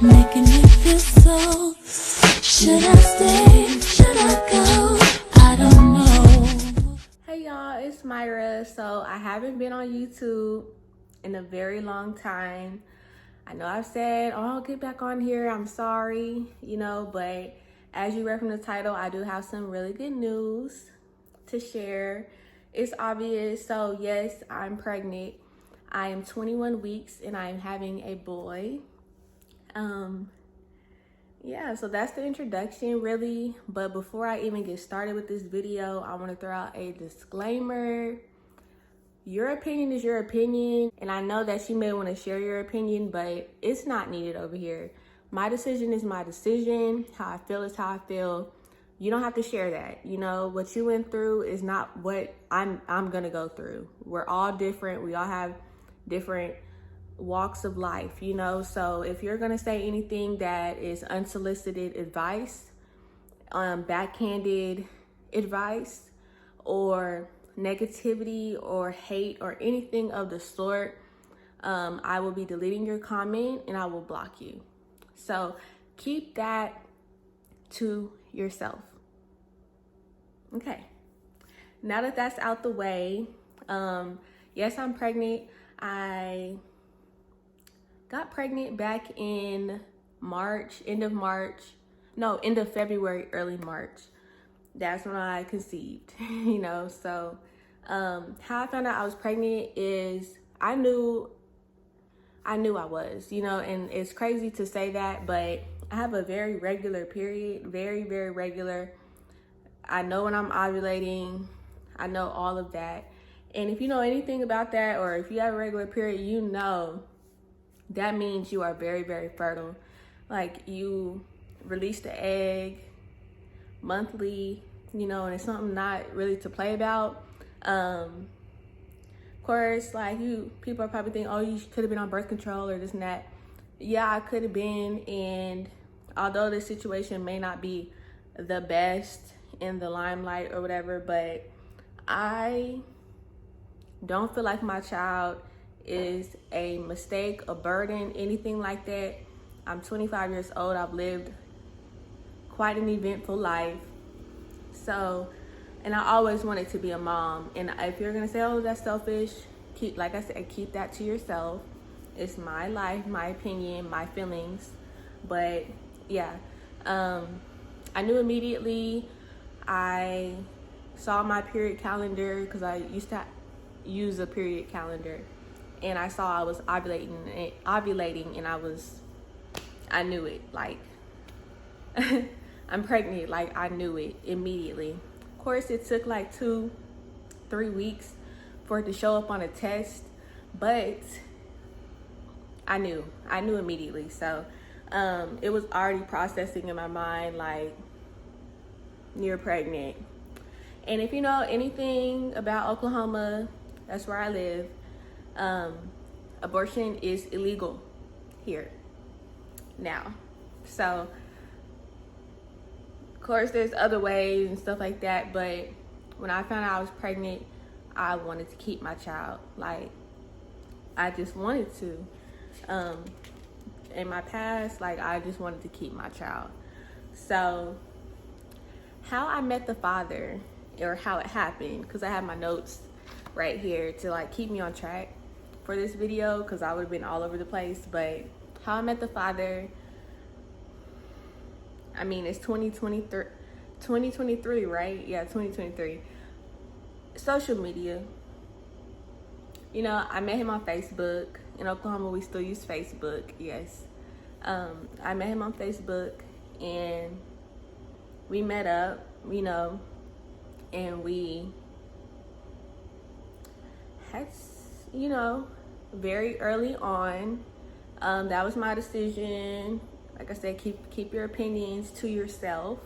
making me feel so. Should I stay? Should I go? I don't know. Hey y'all, it's Myra. So I haven't been on YouTube in a very long time. I know I've said, oh, I'll get back on here. I'm sorry, but as you read from the title, I do have some really good news to share. It's obvious. So yes, I'm pregnant. I am 21 weeks and I am having a boy. Yeah, so that's the introduction really. But before I even get started with this video, I want to throw out a disclaimer. Your opinion is your opinion, and I know that you may want to share your opinion, but it's not needed over here. My decision is my decision. How I feel is how I feel. You don't have to share that. What you went through is not what I'm gonna go through. We're all different. We all have different walks of life, so if you're gonna say anything that is unsolicited advice, backhanded advice, or negativity or hate or anything of the sort, I will be deleting your comment and I will block you. So keep that to yourself. Okay, now that that's out the way, yes, I'm pregnant. I got pregnant back in end of February, early March. That's when I conceived, So how I found out I was pregnant is I knew I was, and it's crazy to say that, but I have a very regular period, very, very regular. I know when I'm ovulating. I know all of that. And if you know anything about that, or if you have a regular period, that means you are very, very fertile. Like, you release the egg monthly, and it's something not really to play about. Of course, people are probably thinking, oh, you could have been on birth control or this and that. Yeah, I could have been. And although this situation may not be the best in the limelight or whatever, but I don't feel like my child is a mistake, a burden, anything like that. I'm 25 years old. I've lived quite an eventful life. So, and I always wanted to be a mom. And if you're gonna say, oh, that's selfish, keep that to yourself. It's my life, my opinion, my feelings. But yeah, I knew immediately. I saw my period calendar because I used to use a period calendar, and I saw I was ovulating, and I knew it. Like, I'm pregnant. Like, I knew it immediately. Of course, it took like 2-3 weeks for it to show up on a test, but I knew immediately. So it was already processing in my mind, like, you're pregnant. And if you know anything about Oklahoma, that's where I live, abortion is illegal here now. So, of course, there's other ways and stuff like that, but when I found out I was pregnant, I wanted to keep my child. Like, I just wanted to. In my past, I just wanted to keep my child. So, how I met the father, or how it happened, because I have my notes right here to keep me on track for this video, because I would have been all over the place. But how I met the father, I mean, it's 2023, right? Yeah, 2023. Social media. I met him on Facebook. In Oklahoma, we still use Facebook, yes. I met him on Facebook, and we met up, and we had, very early on, that was my decision. Like I said, keep your opinions to yourself.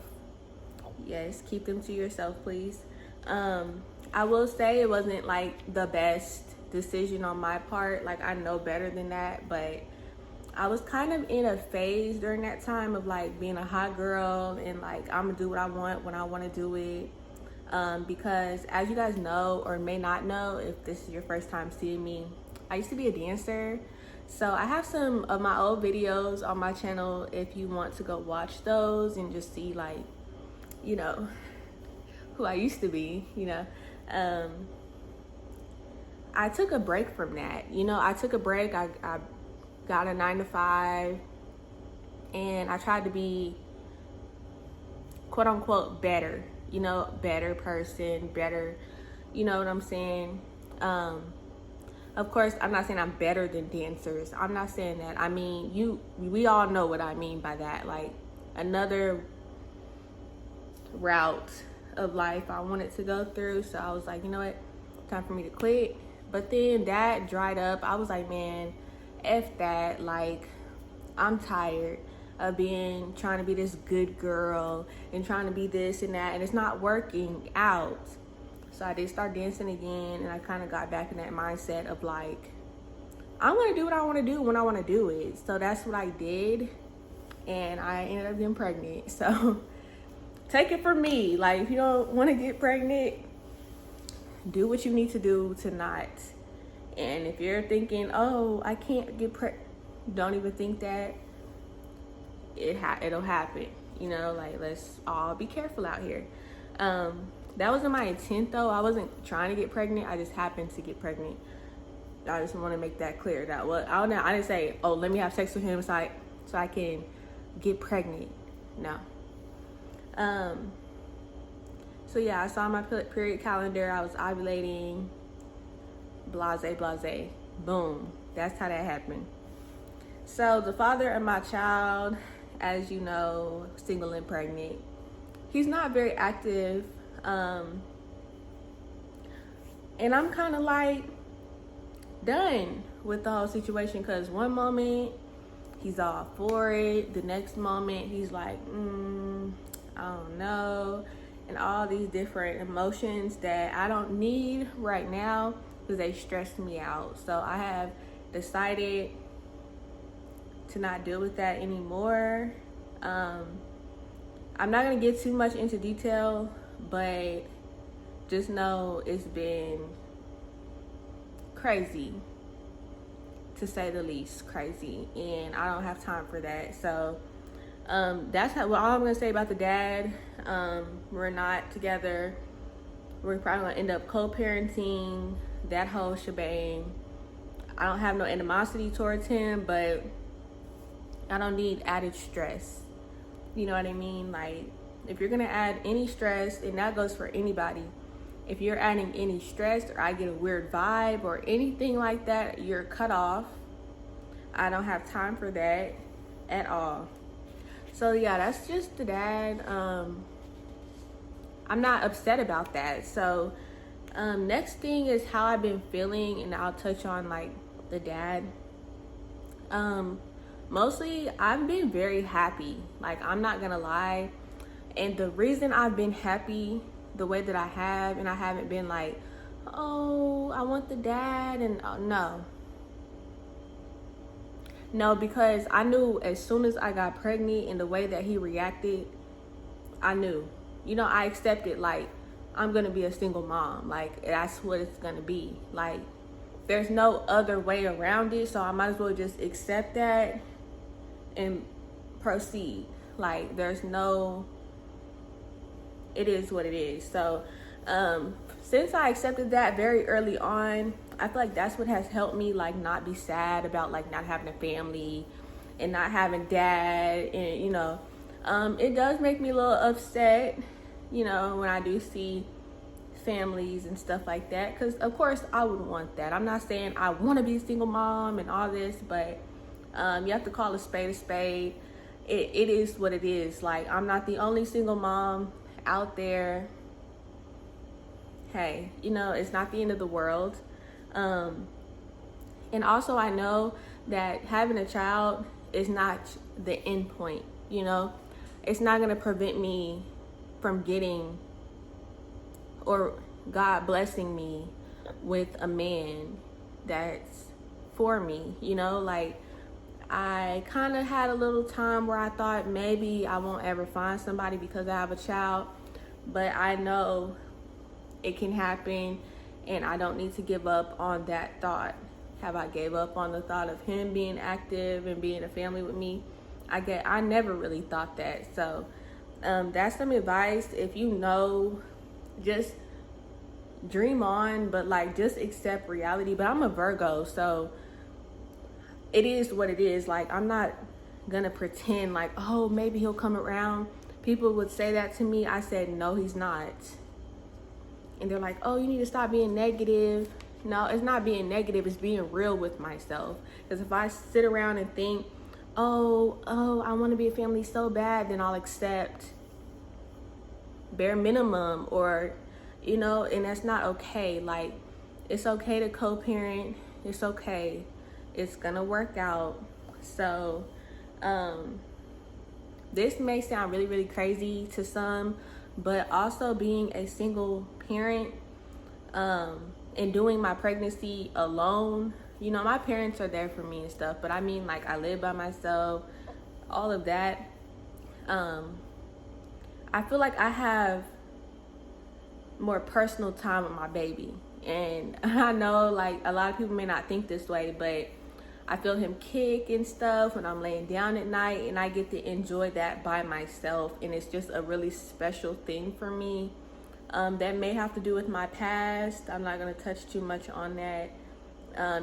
Yes, keep them to yourself, please. I will say it wasn't the best decision on my part. I know better than that, but I was kind of in a phase during that time of being a hot girl, and I'm gonna do what I want when I want to do it. Because as you guys know, or may not know, if this is your first time seeing me, I used to be a dancer. So I have some of my old videos on my channel if you want to go watch those and just see, like, you know, who I used to be, you know. I took a break from that. You know, I took a break. I got a 9-to-5, and I tried to be, quote unquote, better, you know, better person, better, you know what I'm saying? Of course, I'm not saying I'm better than dancers. I'm not saying that. I mean, we all know what I mean by that. Like, another route of life I wanted to go through. So I was like, you know what? Time for me to quit. But then that dried up. I was like, man, F that. Like, I'm tired of trying to be this good girl and trying to be this and that, and it's not working out. So I did start dancing again, and I kind of got back in that mindset of like, I'm gonna do what I want to do when I want to do it. So that's what I did, and I ended up getting pregnant. So take it from me, like, if you don't want to get pregnant, do what you need to do to not. And if you're thinking, oh, I can't get pregnant, don't even think that. It'll happen, you know. Like, let's all be careful out here. That wasn't my intent, though. I wasn't trying to get pregnant. I just happened to get pregnant. I just want to make that clear. That I didn't say, oh, let me have sex with him so I can get pregnant. No. So yeah, I saw my period calendar. I was ovulating. Blase. Boom. That's how that happened. So the father of my child, as you know, single and pregnant, he's not very active. And I'm kind of like done with the whole situation, because one moment he's all for it, the next moment he's like, I don't know, and all these different emotions that I don't need right now because they stress me out. So I have decided to not deal with that anymore. I'm not gonna get too much into detail, but just know it's been crazy, to say the least. Crazy, and I don't have time for that. So that's all I'm gonna say about the dad. We're not together. We're probably gonna end up co-parenting, that whole shebang. I don't have no animosity towards him, but I don't need added stress. You know what I mean? Like, if you're gonna add any stress, and that goes for anybody, if you're adding any stress, or I get a weird vibe or anything like that, you're cut off. I don't have time for that at all. So yeah, that's just the dad. I'm not upset about that. So next thing is how I've been feeling, and I'll touch on like the dad. Mostly I've been very happy. Like, I'm not gonna lie. And the reason I've been happy the way that I have, and I haven't been like, oh, I want the dad, and no, because I knew as soon as I got pregnant and the way that he reacted, I knew, you know, I accepted, like, I'm gonna be a single mom. Like, that's what it's gonna be. Like, there's no other way around it. So I might as well just accept that and proceed. Like, there's no, it is what it is. So since I accepted that very early on, I feel like that's what has helped me, like, not be sad about, like, not having a family and not having dad. And, you know, it does make me a little upset, you know, when I do see families and stuff like that, because of course I would want that. I'm not saying I want to be a single mom and all this, but you have to call a spade a spade. It is what it is. Like, I'm not the only single mom out there. Hey, you know, it's not the end of the world. And also, I know that having a child is not the end point. You know, it's not going to prevent me from getting, or God blessing me with a man that's for me. You know, like, I kind of had a little time where I thought maybe I won't ever find somebody because I have a child, but I know it can happen, and I don't need to give up on that thought. Have I gave up on the thought of him being active and being a family with me? I never really thought that. So that's some advice. If you know, just dream on, but like just accept reality. But I'm a Virgo, so it is what it is. Like, I'm not gonna pretend like, oh, maybe he'll come around. People would say that to me. I said, no, he's not. And they're like, oh, you need to stop being negative. No, it's not being negative, it's being real with myself. Because if I sit around and think, oh, I want to be a family so bad, then I'll accept bare minimum, or, you know, and that's not okay. Like, it's okay to co-parent. It's okay. It's gonna work out. So, this may sound really, really crazy to some, but also being a single parent, and doing my pregnancy alone, you know, my parents are there for me and stuff, but I mean, like, I live by myself, all of that. I feel like I have more personal time with my baby. And I know, like, a lot of people may not think this way, but I feel him kick and stuff when I'm laying down at night, and I get to enjoy that by myself. And it's just a really special thing for me. That may have to do with my past. I'm not going to touch too much on that.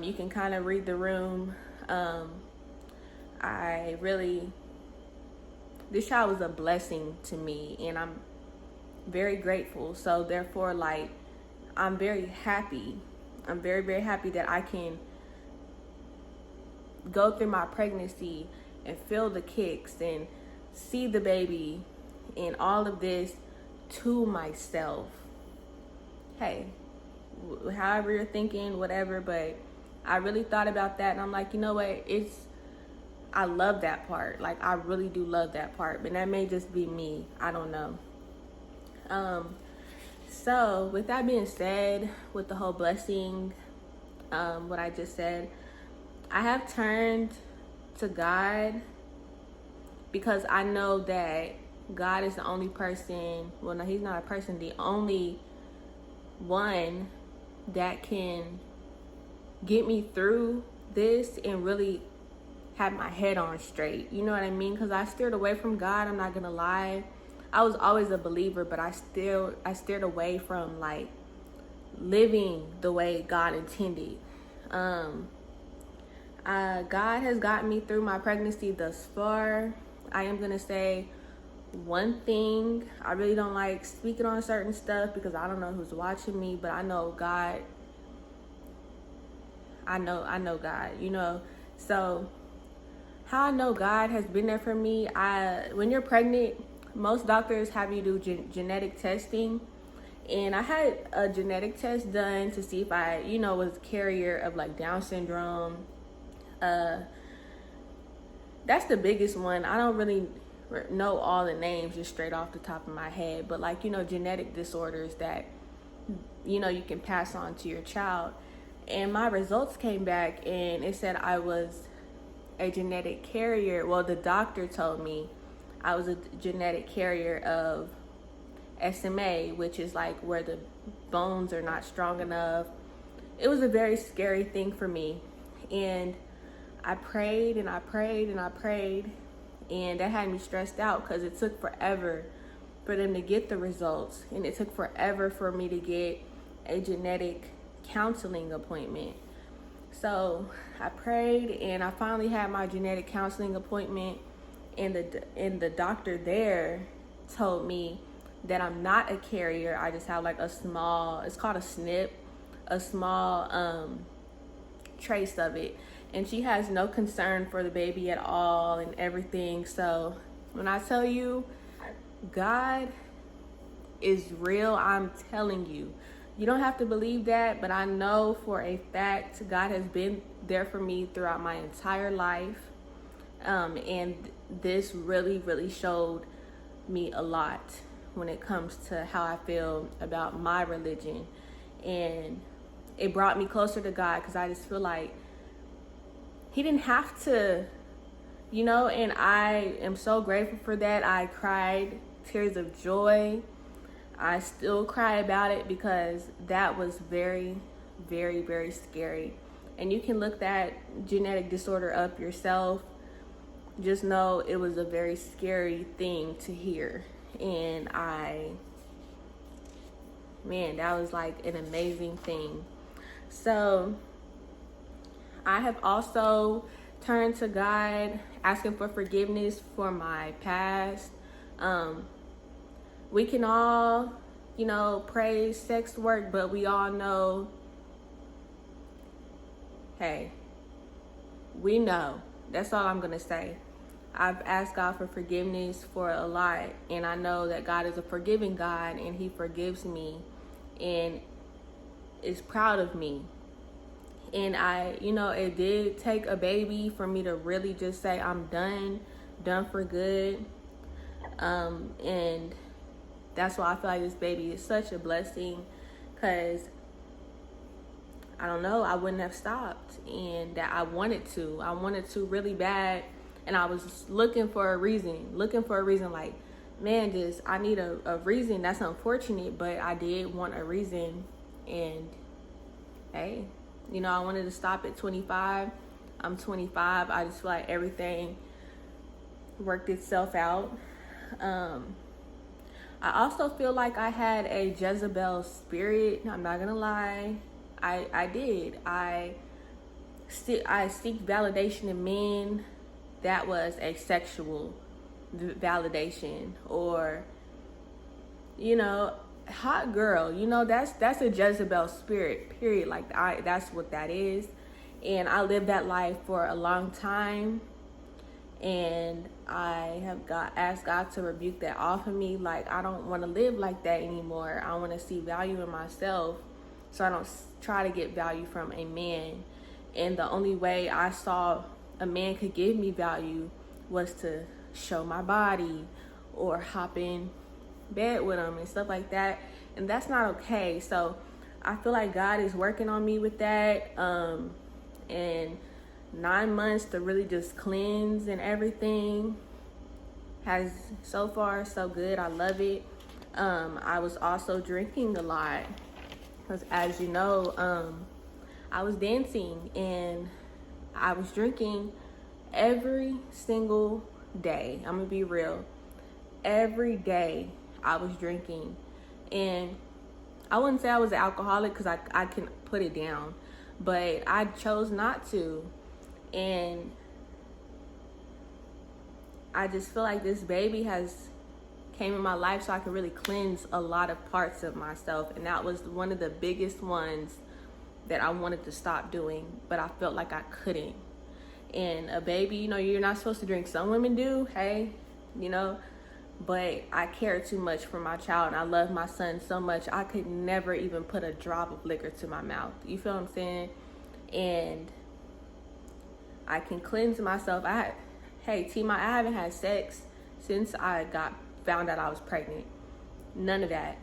You can kind of read the room. This child was a blessing to me, and I'm very grateful. So therefore, like, I'm very happy. I'm very, very happy that I can go through my pregnancy and feel the kicks and see the baby and all of this to myself. Hey, however you're thinking, whatever, but I really thought about that, and I'm like, you know what, I love that part. Like, I really do love that part, but that may just be me. I don't know. So with that being said, with the whole blessing, what I just said, I have turned to God because I know that God is the only person, well, no, he's not a person, the only one that can get me through this and really have my head on straight. You know what I mean? Because I steered away from God, I'm not gonna lie. I was always a believer, but I steered away from, like, living the way God intended. God has gotten me through my pregnancy thus far. I am gonna say one thing. I really don't like speaking on certain stuff because I don't know who's watching me, but I know God. I know God, you know. So how I know God has been there for me, when you're pregnant, most doctors have you do genetic testing. And I had a genetic test done to see if I, you know, was a carrier of, like, Down syndrome. That's the biggest one. I don't really know all the names just straight off the top of my head, but, like, you know, genetic disorders that, you know, you can pass on to your child. And my results came back and it said I was a genetic carrier. Well, the doctor told me I was a genetic carrier of SMA, which is like where the bones are not strong enough. It was a very scary thing for me. And I prayed and I prayed and I prayed, and that had me stressed out because it took forever for them to get the results, and it took forever for me to get a genetic counseling appointment. So I prayed and I finally had my genetic counseling appointment, and the doctor there told me that I'm not a carrier. I just have, like, a small, it's called a SNP, a small trace of it. And she has no concern for the baby at all and everything. So when I tell you God is real, I'm telling you. You don't have to believe that, but I know for a fact God has been there for me throughout my entire life. And this really, really showed me a lot when it comes to how I feel about my religion. And it brought me closer to God because I just feel like he didn't have to, you know, and I am so grateful for that. I cried tears of joy. I still cry about it because that was very, very, very scary. And you can look that genetic disorder up yourself. Just know it was a very scary thing to hear. And man, that was like an amazing thing. So I have also turned to God, asking for forgiveness for my past. We can all, praise sex work, but we all know, hey, we know. That's all I'm going to say. I've asked God for forgiveness for a lot, and I know that God is a forgiving God, and He forgives me and is proud of me. And it did take a baby for me to really just say I'm done for good. And that's why I feel like this baby is such a blessing, because I don't know, I wouldn't have stopped, and that I wanted to really bad. And I was looking for a reason, like, man, I need a reason. That's unfortunate, but I did want a reason. And hey, I wanted to stop at 25. I'm 25. I just feel like everything worked itself out. I also feel like I had a Jezebel spirit. I'm not gonna lie. I did. I seek validation in men. That was a sexual validation, or hot girl. That's a Jezebel spirit, period. Like, that's what that is. And I lived that life for a long time, and I have asked God to rebuke that off of me. Like, I don't want to live like that anymore. I want to see value in myself, so I don't try to get value from a man. And the only way I saw a man could give me value was to show my body or hop in bed with him and stuff like that. And that's not okay. So I feel like God is working on me with that. And 9 months to really just cleanse and everything has so far so good. I love it. I was also drinking a lot, because as you know, I was dancing and I was drinking every single day. I'm gonna be real. Every day I was drinking, and I wouldn't say I was an alcoholic, because I can put it down, but I chose not to. And I just feel like this baby has came in my life so I could really cleanse a lot of parts of myself, and that was one of the biggest ones that I wanted to stop doing, but I felt like I couldn't. And a baby, you're not supposed to drink. Some women do, hey, but I care too much for my child, and I love my son so much, I could never even put a drop of liquor to my mouth. You feel what I'm saying? And I can cleanse myself. Tima, I haven't had sex since I found out I was pregnant. None of that.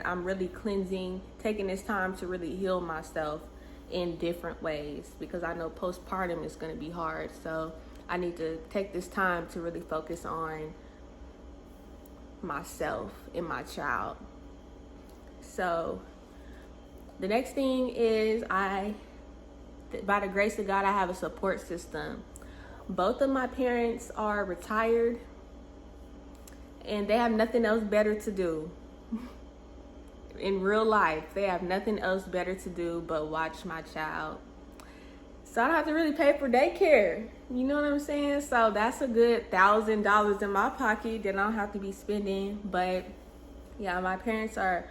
I'm really cleansing, taking this time to really heal myself in different ways, because I know postpartum is going to be hard. So I need to take this time to really focus on myself and my child. So the next thing is, by the grace of God, I have a support system. Both of my parents are retired, and they have nothing else better to do. In real life, they have nothing else better to do but watch my child. So I don't have to really pay for daycare. You know what I'm saying? So that's a good $1,000 in my pocket that I don't have to be spending. But yeah, my parents are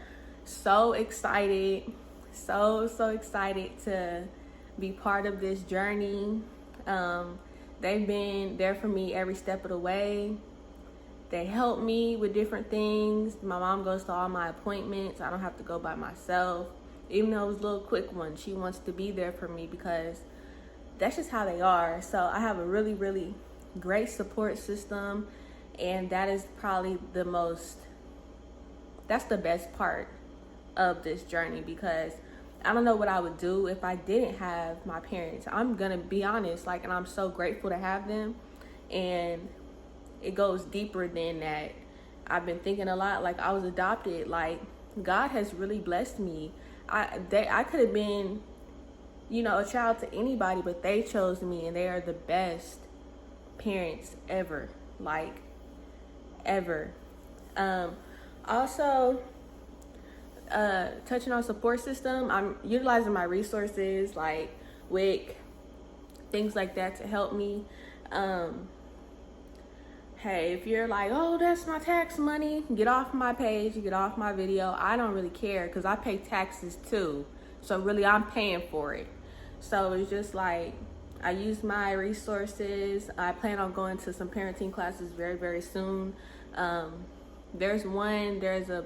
so excited, so excited to be part of this journey. They've been there for me every step of the way. They help me with different things. My mom goes to all my appointments. I don't have to go by myself. Even though it was little quick ones, she wants to be there for me, because that's just how they are. So I have a really, really great support system. And that is probably that's the best part of this journey, because I don't know what I would do if I didn't have my parents. I'm going to be honest, and I'm so grateful to have them. And it goes deeper than that. I've been thinking a lot, I was adopted. God has really blessed me. I could have been a child to anybody, but they chose me, and they are the best parents ever, like ever. Um, Also, touching on support system, I'm utilizing my resources like WIC, things like that to help me. Hey, if you're like, oh, that's my tax money, get off my page, get off my video. I don't really care because I pay taxes too. So really, I'm paying for it. So it's just like, I use my resources. I plan on going to some parenting classes very, very soon. There's a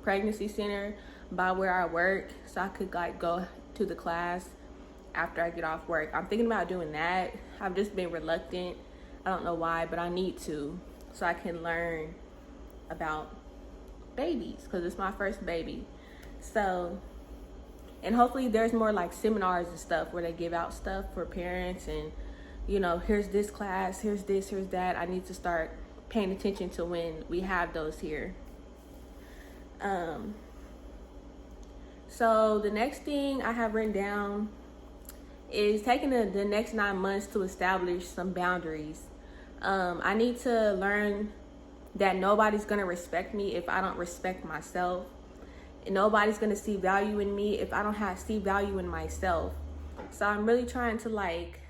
pregnancy center by where I work, so I could like go to the class after I get off work. I'm thinking about doing that. I've just been reluctant. I don't know why, but I need to, so I can learn about babies because it's my first baby. So, and hopefully there's more like seminars and stuff where they give out stuff for parents and, here's this class, here's this, here's that. I need to start paying attention to when we have those here. So the next thing I have written down is taking the next 9 months to establish some boundaries. I need to learn that nobody's gonna respect me if I don't respect myself. And nobody's gonna see value in me if I don't see value in myself. So I'm really trying to like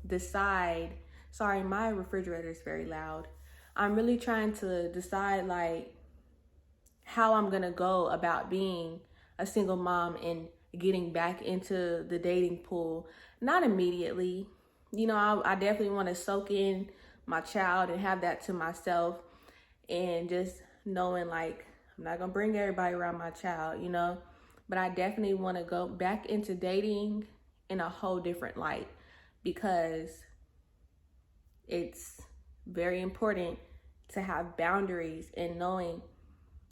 decide. Sorry, my refrigerator is very loud. I'm really trying to decide like how I'm gonna go about being a single mom and getting back into the dating pool. Not immediately. I definitely want to soak in my child and have that to myself, and just knowing like I'm not gonna bring everybody around my child, but I definitely want to go back into dating in a whole different light, because it's very important to have boundaries and knowing,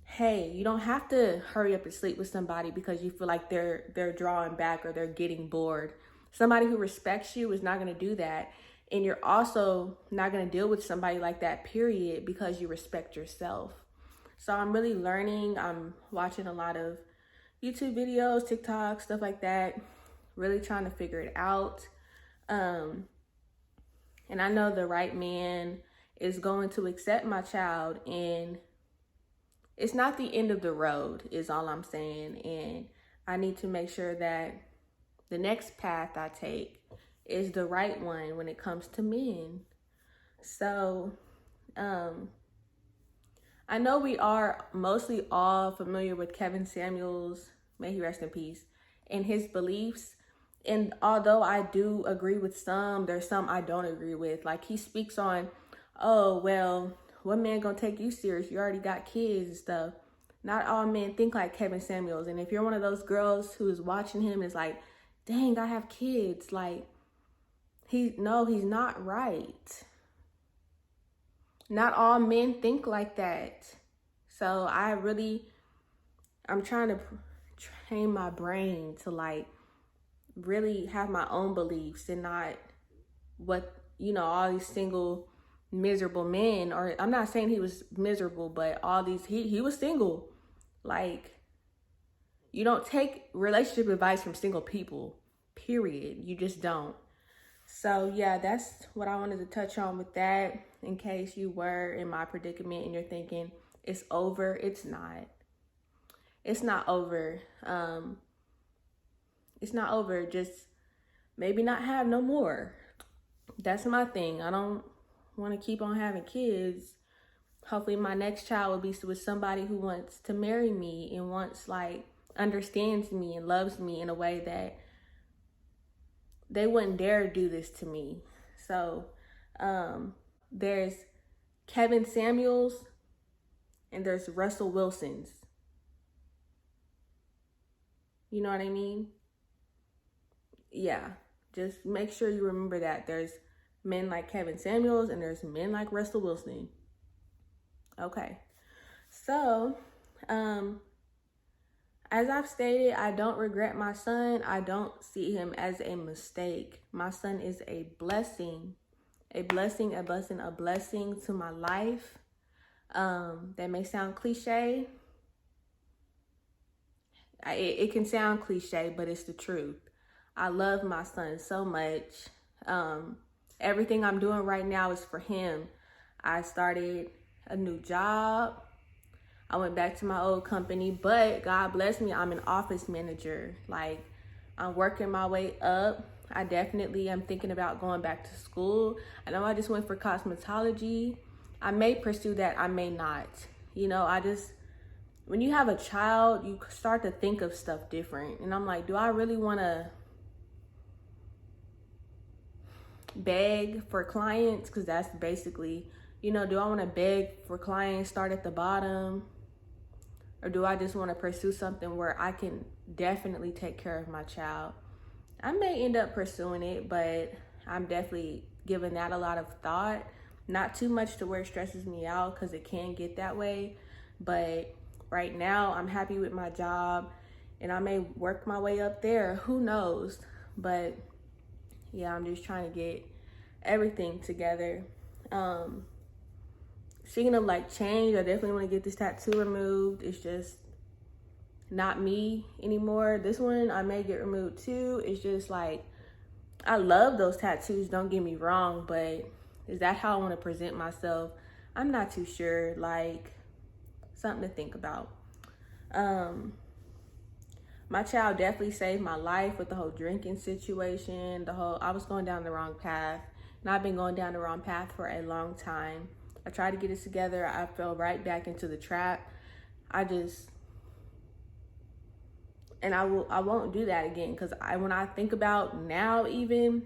hey, you don't have to hurry up and sleep with somebody because you feel like they're drawing back or they're getting bored. Somebody who respects you is not going to do that. And you're also not going to deal with somebody like that, period, because you respect yourself. So I'm really learning. I'm watching a lot of YouTube videos, TikTok, stuff like that, really trying to figure it out. And I know the right man is going to accept my child, and it's not the end of the road is all I'm saying. And I need to make sure that the next path I take is the right one when it comes to men. So, I know we are mostly all familiar with Kevin Samuels, may he rest in peace, and his beliefs. And although I do agree with some, there's some I don't agree with. Like he speaks on, oh, well, what man gonna take you serious? You already got kids and stuff. Not all men think like Kevin Samuels. And if you're one of those girls who is watching him and is like, dang, I have kids. Like, he's not right. Not all men think like that. So I'm trying to train my brain to like really have my own beliefs and not what, all these single miserable men, or I'm not saying he was miserable, but all these, he was single. Like, you don't take relationship advice from single people, period. You just don't. So yeah, that's what I wanted to touch on with that, in case you were in my predicament and you're thinking it's over. It's not. It's not over. It's not over. Just maybe not have no more. That's my thing. I don't want to keep on having kids. Hopefully my next child will be with somebody who wants to marry me and understands me and loves me in a way that they wouldn't dare do this to me. So there's Kevin Samuels and there's Russell Wilson's. You know what I mean? Yeah, just make sure you remember that. There's men like Kevin Samuels and there's men like Russell Wilson. Okay, so as I've stated, I don't regret my son. I don't see him as a mistake. My son is a blessing, a blessing to my life. That may sound cliche. It can sound cliche, but it's the truth. I love my son so much. Everything I'm doing right now is for him. I started a new job. I went back to my old company, but God bless me, I'm an office manager. Like, I'm working my way up. I definitely am thinking about going back to school. I know I just went for cosmetology. I may pursue that, I may not. You know, when you have a child, you start to think of stuff different. And I'm like, do I really want to beg for clients? Because that's basically, you know, do I want to beg for clients, start at the bottom? Or do I just want to pursue something where I can definitely take care of my child? I may end up pursuing it, but I'm definitely giving that a lot of thought. Not too much to where it stresses me out, because it can get that way. But right now, I'm happy with my job, and I may work my way up there. Who knows? But yeah, I'm just trying to get everything together. Speaking of like change, I definitely want to get this tattoo removed. It's just not me anymore. This one I may get removed too. It's just like, I love those tattoos, don't get me wrong, but is that how I want to present myself? I'm not too sure. Like, something to think about. My child definitely saved my life with the whole drinking situation. I was going down the wrong path, and I've been going down the wrong path for a long time. I tried to get it together. I fell right back into the trap. I won't do that again, because when I think about now, even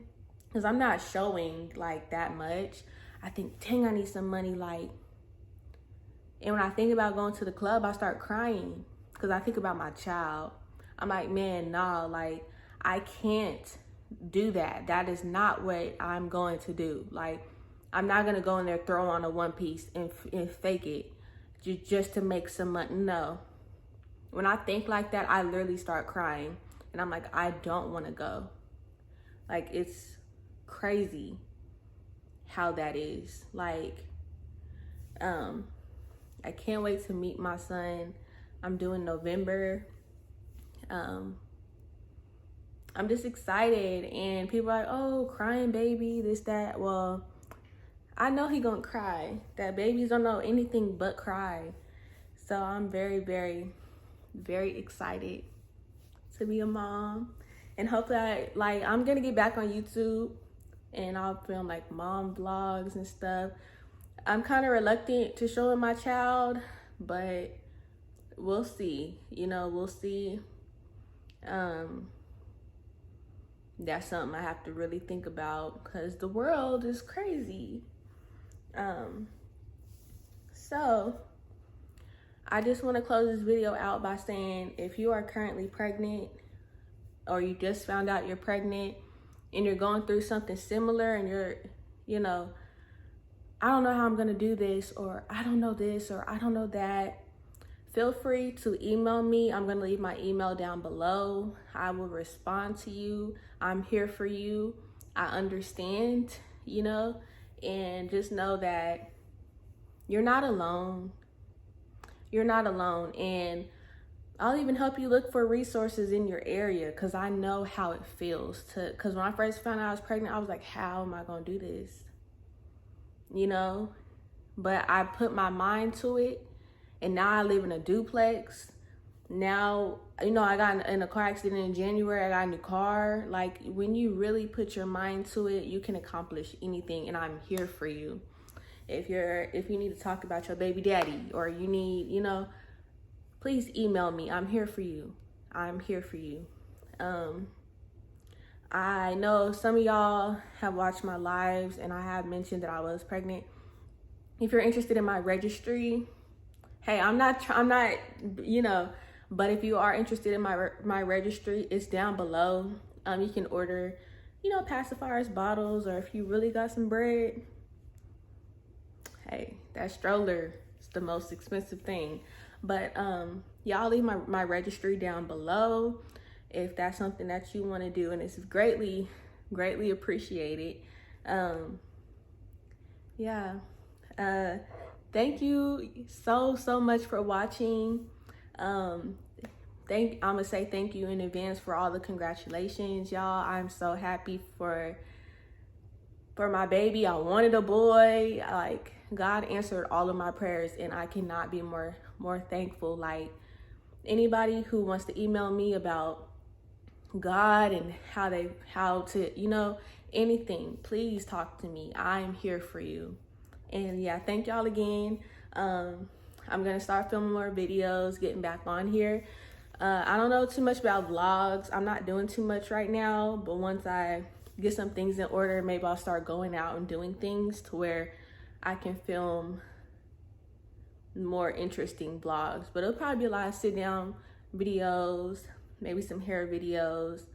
because I'm not showing like that much, I think, dang, I need some money. Like, and when I think about going to the club, I start crying because I think about my child. I'm like, man, nah, like, I can't do that. That is not what I'm going to do. Like, I'm not going to go in there, throw on a one piece and fake it just to make some money. No. When I think like that, I literally start crying. And I'm like, I don't want to go. Like, it's crazy how that is. Like, I can't wait to meet my son. I'm doing November. I'm just excited. And people are like, oh, crying baby, this, that. Well, I know he gonna cry. That babies don't know anything but cry. So I'm very, very, very excited to be a mom. And hopefully I'm gonna get back on YouTube and I'll film like mom vlogs and stuff. I'm kind of reluctant to show my child, but we'll see. You know, we'll see. That's something I have to really think about, because the world is crazy. So I just want to close this video out by saying, if you are currently pregnant, or you just found out you're pregnant and you're going through something similar, and you're, you know, I don't know how I'm going to do this, or I don't know this, or I don't know that, feel free to email me. I'm going to leave my email down below. I will respond to you. I'm here for you. I understand, you know, and just know that you're not alone. You're not alone. And I'll even help you look for resources in your area, because I know how it feels because when I first found out I was pregnant, I was like, how am I going to do this? You know, but I put my mind to it, and now I live in a duplex. Now, you know, I got in a car accident in January. I got a new car. Like, when you really put your mind to it, you can accomplish anything, and I'm here for you. If you need to talk about your baby daddy, or you need, you know, please email me. I'm here for you. I'm here for you. I know some of y'all have watched my lives, and I have mentioned that I was pregnant. If you're interested in my registry, hey, I'm not, you know, but if you are interested in my registry, it's down below. You can order, you know, pacifiers, bottles, or if you really got some bread, hey, that stroller is the most expensive thing. But y'all leave my registry down below if that's something that you want to do, and it's greatly appreciated. Yeah. Thank you so much for watching. I'm gonna say thank you in advance for all the congratulations, y'all. I'm so happy for my baby. I wanted a boy. Like, God answered all of my prayers, and I cannot be more thankful. Like, anybody who wants to email me about God and how to, you know, anything, please talk to me. I'm here for you. And yeah, thank y'all again. I'm gonna start filming more videos, getting back on here. I don't know too much about vlogs. I'm not doing too much right now, but once I get some things in order, maybe I'll start going out and doing things to where I can film more interesting vlogs. But it'll probably be a lot of sit down videos, maybe some hair videos,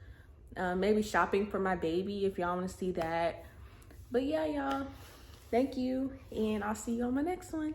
maybe shopping for my baby if y'all want to see that. But yeah, y'all, thank you, and I'll see you on my next one.